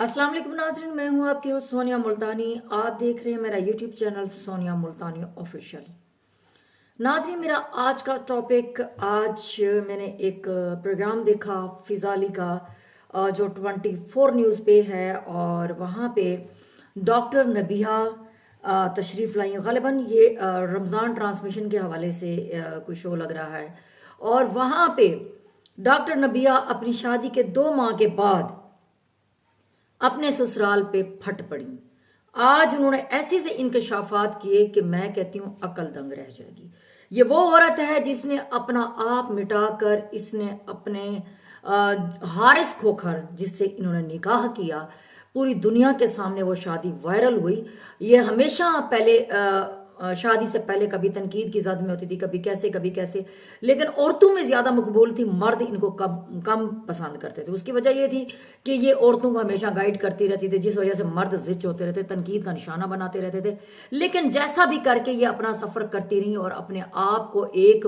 अस्सलाम वालेकुम नाज़रीन, मैं हूं आपकी होस्ट सोनिया मुल्तानी। आप देख रहे हैं मेरा यूट्यूब चैनल सोनिया मुल्तानी ऑफिशियल। नाज़रीन, मेरा आज का टॉपिक, आज मैंने एक प्रोग्राम देखा फिजाली का जो 24 न्यूज़ पे है, और वहाँ पे डॉक्टर नबिहा तशरीफ़ लाई। ग़ालिबन ये रमज़ान ट्रांसमिशन के हवाले से कोई शो लग रहा है, और वहाँ पे डॉक्टर नबिहा अपनी शादी के 2 माह के बाद अपने ससुराल पे फट पड़ी। आज उन्होंने ऐसे से इंकशाफात किए कि मैं कहती हूं अकल दंग रह जाएगी। ये वो औरत है जिसने अपना आप मिटाकर इसने अपने हारिस खोखर, जिससे इन्होंने निकाह किया, पूरी दुनिया के सामने वो शादी वायरल हुई। ये हमेशा पहले शादी से पहले कभी तनकीद की जद में होती थी, कभी कैसे, लेकिन औरतों में ज्यादा मकबूल थी, मर्द इनको कम पसंद करते थे। उसकी वजह ये थी कि ये औरतों को हमेशा गाइड करती रहती थी, जिस वजह से मर्द जिच होते रहते, तनकीद का निशाना बनाते रहते थे। लेकिन जैसा भी करके ये अपना सफर करती रही और अपने आप को एक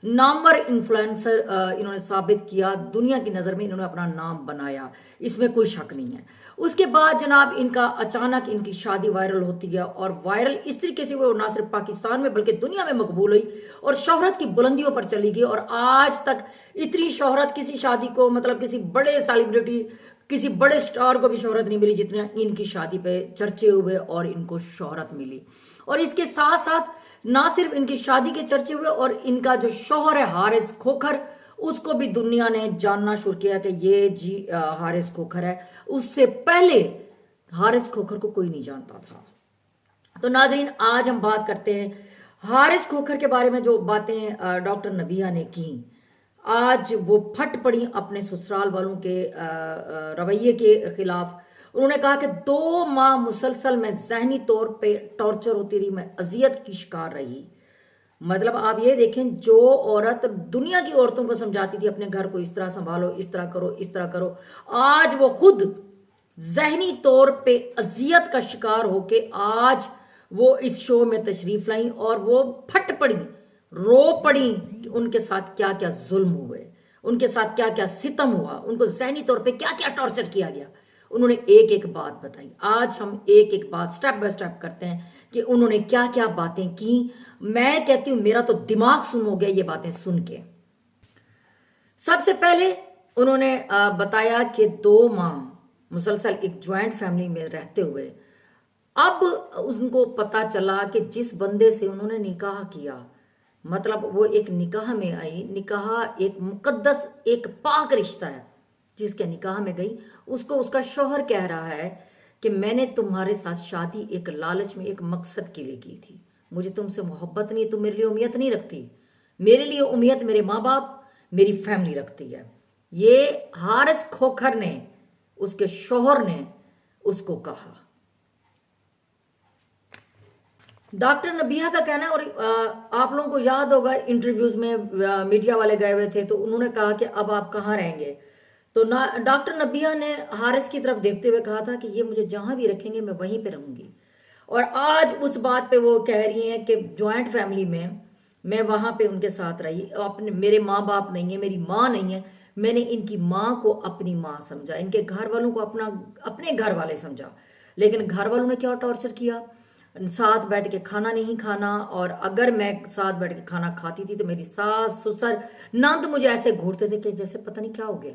नामवर इन्फ्लुएंसर इन्होंने साबित किया। दुनिया की नजर में इन्होंने अपना नाम बनाया, इसमें कोई शक नहीं है। उसके बाद जनाब इनका अचानक इनकी शादी वायरल होती है, और वायरल इस तरीके से वो ना सिर्फ पाकिस्तान में बल्कि दुनिया में मकबूल हुई और शोहरत की बुलंदियों पर चली गई। और आज तक इतनी शोहरत किसी शादी को, मतलब किसी बड़े सेलिब्रिटी, किसी बड़े स्टार को भी शोहरत नहीं मिली जितना इनकी शादी पे चर्चे हुए और इनको शोहरत मिली। और इसके साथ साथ ना सिर्फ इनकी शादी के चर्चे हुए, और इनका जो शौहर है हारिस खोखर, उसको भी दुनिया ने जानना शुरू किया कि ये जी हारिस खोखर है। उससे पहले हारिस खोखर को कोई नहीं जानता था। तो नाजरीन, आज हम बात करते हैं हारिस खोखर के बारे में। जो बातें डॉक्टर नबिहा ने की, आज वो फट पड़ी अपने ससुराल वालों के रवैये के खिलाफ। उन्होंने कहा कि 2 माह मुसलसल मैं जहनी तौर पे टॉर्चर होती रही, मैं अजियत की शिकार रही। मतलब आप ये देखें, जो औरत दुनिया की औरतों को समझाती थी अपने घर को इस तरह संभालो, इस तरह करो, इस तरह करो, आज वो खुद जहनी तौर पे अजियत का शिकार होके आज वो इस शो में तशरीफ लाई, और वो फट पड़ी, रो पड़ी कि उनके साथ क्या क्या जुल्म हुए, उनके साथ क्या क्या सितम हुआ, उनको जहनी तौर पे क्या क्या टॉर्चर किया गया। उन्होंने एक एक बात बताई। आज हम एक एक बात स्टेप बाय स्टेप करते हैं कि उन्होंने क्या क्या बातें की। मैं कहती हूं मेरा तो दिमाग सुन हो गया ये बातें सुन के। सबसे पहले उन्होंने बताया कि 2 माह मुसलसल एक ज्वाइंट फैमिली में रहते हुए अब उनको पता चला कि जिस बंदे से उन्होंने निकाह किया, मतलब वो एक निकाह में आई, निकाह एक मुकद्दस एक पाक रिश्ता है, जिसके निकाह में गई, उसको उसका शौहर कह रहा है कि मैंने तुम्हारे साथ शादी एक लालच में, एक मकसद के लिए की थी, मुझे तुमसे मोहब्बत नहीं, तुम मेरे लिए उम्मीद नहीं रखती, मेरे लिए उम्मीद मेरे माँ बाप, मेरी फैमिली रखती है। ये हारिस खोखर ने, उसके शौहर ने उसको कहा। डॉक्टर नबिहा का कहना है, और आप लोगों को याद होगा इंटरव्यूज में मीडिया वाले गए हुए थे, तो उन्होंने कहा कि अब आप कहाँ रहेंगे। तो डॉक्टर नबिहा ने हारिस की तरफ देखते हुए कहा था कि ये मुझे जहां भी रखेंगे मैं वहीं पे रहूंगी। और आज उस बात पे वो कह रही हैं कि ज्वाइंट फैमिली में मैं वहां पे उनके साथ रही, अपने मेरे माँ बाप नहीं है, मेरी माँ नहीं है, मैंने इनकी माँ को अपनी माँ समझा, इनके घर वालों को अपने घर वाले समझा। लेकिन घर वालों ने क्या टॉर्चर किया, साथ बैठ के खाना नहीं खाना, और अगर मैं साथ बैठ के खाना खाती थी तो मेरी सास ससुर नंद मुझे ऐसे घूरते थे कि जैसे पता नहीं क्या हो गया।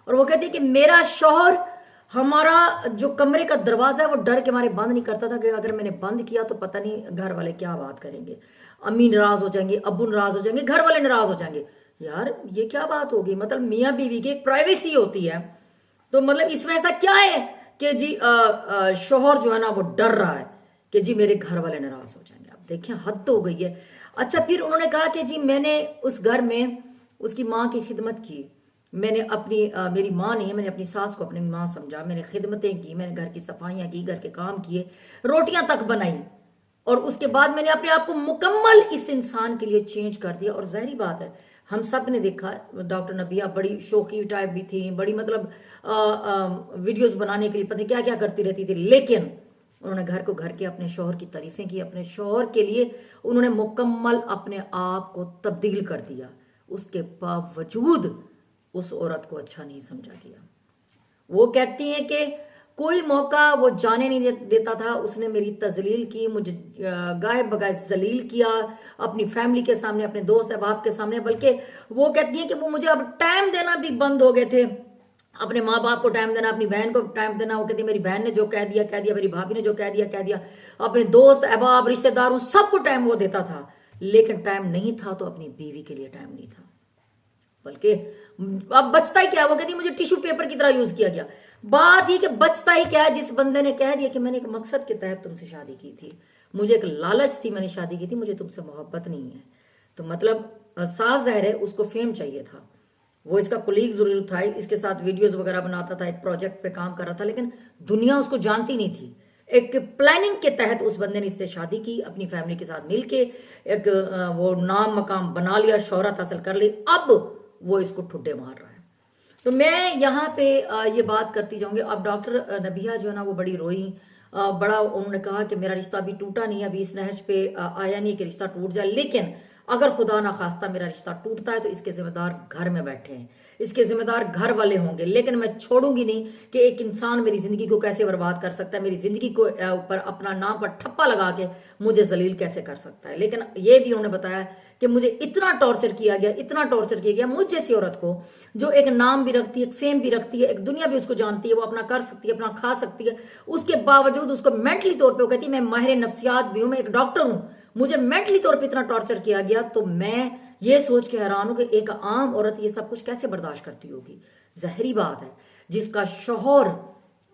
और वो कहती है कि मेरा शौहर हमारा जो कमरे का दरवाजा है वो डर के मारे बंद नहीं करता था कि अगर मैंने बंद किया तो पता नहीं घर वाले क्या बात करेंगे, अम्मी नाराज हो जाएंगी, अब्बू नाराज हो जाएंगे, घर वाले नाराज हो जाएंगे। यार ये क्या बात होगी, मतलब मियाँ बीवी की एक प्राइवेसी होती है, तो मतलब इसमें ऐसा क्या है कि जी शौहर जो है ना वो डर रहा है कि जी मेरे घर वाले नाराज हो जाएंगे। आप देखें, हद तो हो गई है। अच्छा, फिर उन्होंने कहा कि जी मैंने उस घर में उसकी माँ की खिदमत की, मैंने अपनी मेरी माँ नहीं है, मैंने अपनी सास को अपनी माँ समझा, मैंने खिदमतें की, मैंने घर की सफाइयाँ की, घर के काम किए, रोटियां तक बनाई, और उसके बाद मैंने अपने आप को मुकम्मल इस इंसान के लिए चेंज कर दिया। और जाहिर बात है, हम सब ने देखा डॉक्टर नबिहा बड़ी शौकी टाइप भी थी, बड़ी मतलब वीडियोस बनाने के लिए पता नहीं क्या क्या करती रहती थी, लेकिन उन्होंने घर को घर के अपने शौहर की तारीफें की, अपने शौहर के लिए उन्होंने मुकम्मल अपने आप को तब्दील कर दिया। उसके बावजूद उस औरत को अच्छा नहीं समझा गया। वो कहती हैं कि कोई मौका वो जाने नहीं देता था। उसने मेरी तजलील की, मुझे गाय बगाए जलील किया अपनी फैमिली के सामने, अपने दोस्त अहबाब के सामने। बल्कि वो कहती है कि वो मुझे अब टाइम देना भी बंद हो गए थे, अपने माँ बाप को टाइम देना, अपनी बहन को टाइम देना। वो कहती है मेरी बहन ने जो कह दिया कह दिया, मेरी भाभी ने जो कह दिया कह दिया, अपने दोस्त अहबाब रिश्तेदारों सबको टाइम वो देता था, लेकिन टाइम नहीं था तो अपनी बीवी के लिए टाइम नहीं था। बल्कि अब बचता ही क्या, वो कहती मुझे टिश्यू पेपर की तरह यूज किया गया। बात ये कि बचता ही क्या है, जिस बंदे ने कह दिया कि मैंने एक मकसद के तहत तुमसे शादी की थी, मुझे एक लालच थी, मैंने शादी की थी, मुझे तुमसे मोहब्बत नहीं है, तो मतलब साफ जाहिर है उसको फेम चाहिए था। वो इसका कोलीग जरूर था, इसके साथ वीडियोस वगैरह बनाता था, एक प्रोजेक्ट पे काम कर रहा था, लेकिन दुनिया उसको जानती नहीं थी। एक प्लानिंग के तहत उस बंदे ने इससे शादी की, अपनी फैमिली के साथ मिलके एक वो नाम मकाम बना लिया, शोहरत हासिल कर ली, अब वो इसको ठुड्डे मार रहा है। तो मैं यहाँ पे ये बात करती जाऊंगी। अब डॉक्टर नबिया जो है ना वो बड़ी रोई, बड़ा उन्होंने कहा कि मेरा रिश्ता अभी टूटा नहीं, अभी इस नहज पे आया नहीं कि रिश्ता टूट जाए, लेकिन अगर खुदा ना खास्ता मेरा रिश्ता टूटता है तो इसके जिम्मेदार घर में बैठे हैं, इसके जिम्मेदार घर वाले होंगे, लेकिन मैं छोड़ूंगी नहीं कि एक इंसान मेरी जिंदगी को कैसे बर्बाद कर सकता है, मेरी जिंदगी को ऊपर अपना नाम पर ठप्पा लगा के मुझे जलील कैसे कर सकता है। लेकिन ये भी उन्होंने बताया कि मुझे इतना टॉर्चर किया गया, इतना टॉर्चर किया गया, मुझ जैसी औरत को जो एक नाम भी रखती है, एक फेम भी रखती है, एक दुनिया भी उसको जानती है, वो अपना कर सकती है, अपना खा सकती है, उसके बावजूद उसको मेंटली तौर पे वो कहती है मैं माहिर नफ्सियात भी हूं, मैं एक डॉक्टर हूं, मुझे मेंटली तौर पे इतना टॉर्चर किया गया। तो मैं ये सोच के हैरान हूं कि एक आम औरत ये सब कुछ कैसे बर्दाश्त करती होगी। जहरी बात है, जिसका शौहर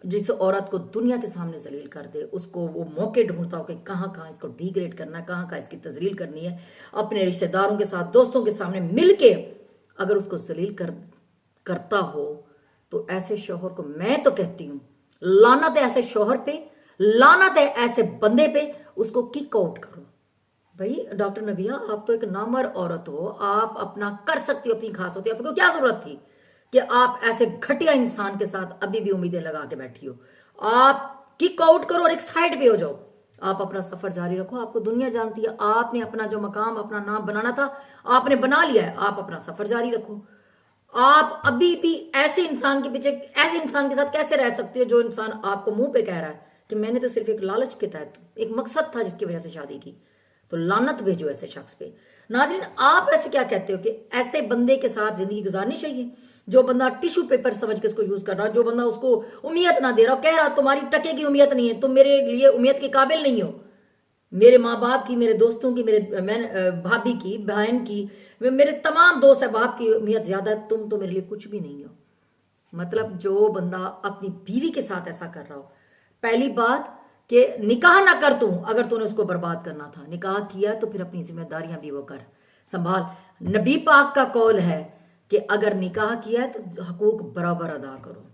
जिस औरत को दुनिया के सामने जलील कर दे, उसको वो मौके ढूंढता हो कि कहाँ कहाँ इसको डिग्रेड करना है, कहाँ कहाँ इसकी तजलील करनी है, अपने रिश्तेदारों के साथ दोस्तों के सामने मिलके अगर उसको जलील करता हो, तो ऐसे शौहर को मैं तो कहती हूं लानत है, ऐसे शौहर पे लानत है, ऐसे बंदे पे, उसको किक आउट करो। भाई डॉक्टर नबिया आप तो एक नामवर औरत हो, आप अपना कर सकती हो, अपनी खास होती है, आपको क्या जरूरत थी कि आप ऐसे घटिया इंसान के साथ अभी भी उम्मीदें लगा के बैठी हो। आप किक आउट करो और एक साइड पे हो जाओ, आप अपना सफर जारी रखो, आपको दुनिया जानती है, आपने अपना जो मकाम अपना नाम बनाना था आपने बना लिया है, आप अपना सफर जारी रखो। आप अभी भी ऐसे इंसान के पीछे, ऐसे इंसान के साथ कैसे रह सकते हो जो इंसान आपको मुंह पे कह रहा है कि मैंने तो सिर्फ एक लालच के तहत, एक मकसद था जिसकी वजह से शादी की। तो लानत भेजो ऐसे शख्स पे। नाज़रीन आप ऐसे क्या कहते हो कि ऐसे बंदे के साथ जिंदगी गुजारनी चाहिए, जो बंदा टिश्यू पेपर समझ के उसको यूज कर रहा, जो बंदा उसको उम्मीद ना दे रहा, कह रहा तुम्हारी टके की उम्मीद नहीं है, तुम मेरे लिए उम्मीद के काबिल नहीं हो, मेरे माँ बाप की, मेरे दोस्तों की, मेरे मैं भाभी की, बहन की, मेरे तमाम दोस्त अहबाब की उम्मीद ज्यादा है, तुम तो मेरे लिए कुछ भी नहीं हो। मतलब जो बंदा अपनी बीवी के साथ ऐसा कर रहा हो, पहली बात कि निकाह ना कर तू, अगर तूने उसको बर्बाद करना था, निकाह किया तो फिर अपनी जिम्मेदारियां भी वो कर संभाल। नबी पाक का कौल है कि अगर निकाह किया है तो हकूक बराबर अदा करो,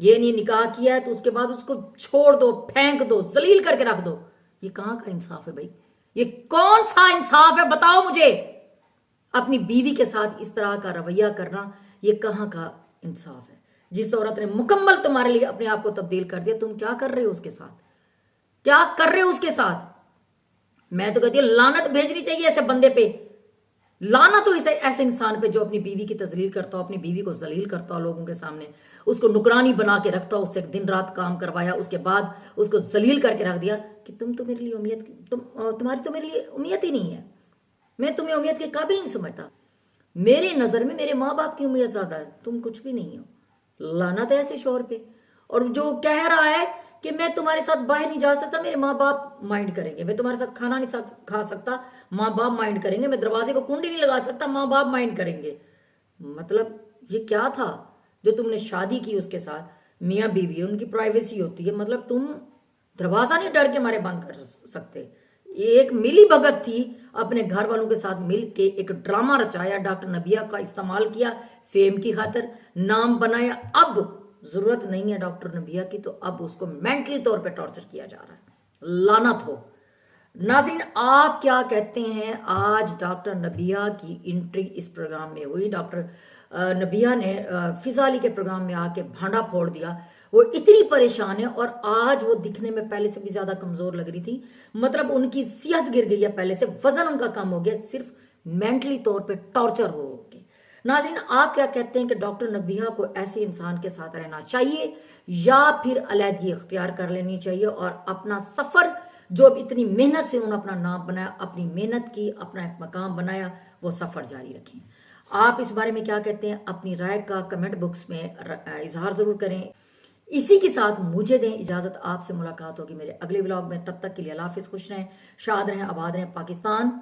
ये नहीं निकाह किया है तो उसके बाद उसको छोड़ दो, फेंक दो, जलील करके रख दो। ये कहां का इंसाफ है भाई, ये कौन सा इंसाफ है बताओ मुझे। अपनी बीवी के साथ इस तरह का रवैया करना ये कहां का इंसाफ है। जिस औरत ने मुकम्मल तुम्हारे लिए अपने आप को तब्दील कर दिया, तुम क्या कर रहे हो उसके साथ, क्या कर रहे हो उसके साथ। मैं तो कहती हूँ लानत भेजनी चाहिए ऐसे बंदे पे, लानत हो ऐसे इंसान पे जो अपनी बीवी की तजलील करता हो, अपनी बीवी को जलील करता हो लोगों के सामने, उसको नुकरानी बना के रखता हो, उससे दिन रात काम करवाया, उसके बाद उसको जलील करके रख दिया कि तुम तो मेरे लिए उम्मीद, तुम्हारी तो मेरे लिए उम्मीद ही नहीं है, मैं तुम्हें उम्मीद के काबिल नहीं समझता, मेरे नजर में मेरे माँ बाप की उम्मीद ज्यादा है, तुम कुछ भी नहीं हो। लानत है ऐसे शोहर पे। और जो कह रहा है कि मैं तुम्हारे साथ बाहर नहीं जा सकता, मेरे माँ बाप माइंड करेंगे, मैं तुम्हारे साथ खाना नहीं खा सकता, माँ बाप माइंड करेंगे, मैं दरवाजे को कुंडी नहीं लगा सकता, माँ बाप माइंड करेंगे। मतलब ये क्या था जो तुमने शादी की उसके साथ, मियाँ बीवी उनकी प्राइवेसी होती है, मतलब तुम दरवाजा नहीं डर के मारे बंद कर सकते। एक मिली भगत थी, अपने घर वालों के साथ मिल के एक ड्रामा रचाया, डॉक्टर नबिया का इस्तेमाल किया फेम की खातिर, नाम बनाया, अब जरूरत नहीं है डॉक्टर नबिया की, तो अब उसको मेंटली तौर पे टॉर्चर किया जा रहा है। लानत हो। नाज़रीन आप क्या कहते हैं, आज डॉक्टर नबिया की एंट्री इस प्रोग्राम में हुई, डॉक्टर नबिया ने फिजाली के प्रोग्राम में आके भांडा फोड़ दिया, वो इतनी परेशान है और आज वो दिखने में पहले से भी ज्यादा कमजोर लग रही थी, मतलब उनकी सेहत गिर गई है, पहले से वजन उनका कम हो गया, सिर्फ मेंटली तौर पे टॉर्चर हो गए। नाज़रीन, आप क्या कहते हैं कि डॉक्टर नबीहा को ऐसे इंसान के साथ रहना चाहिए या फिर अलहदगी इख्तियार कर लेनी चाहिए और अपना सफर जो अब इतनी मेहनत से उन्होंने अपना नाम बनाया, अपनी मेहनत की, अपना एक मकाम बनाया, वो सफर जारी रखें? आप इस बारे में क्या कहते हैं? अपनी राय का कमेंट बॉक्स में इजहार जरूर करें। इसी के साथ मुझे दें इजाजत, आपसे मुलाकात होगी मेरे अगले ब्लॉग में। तब तक के लिए अल्लाह हाफिज, खुश रहें, शाद रहें, आबाद रहें। पाकिस्तान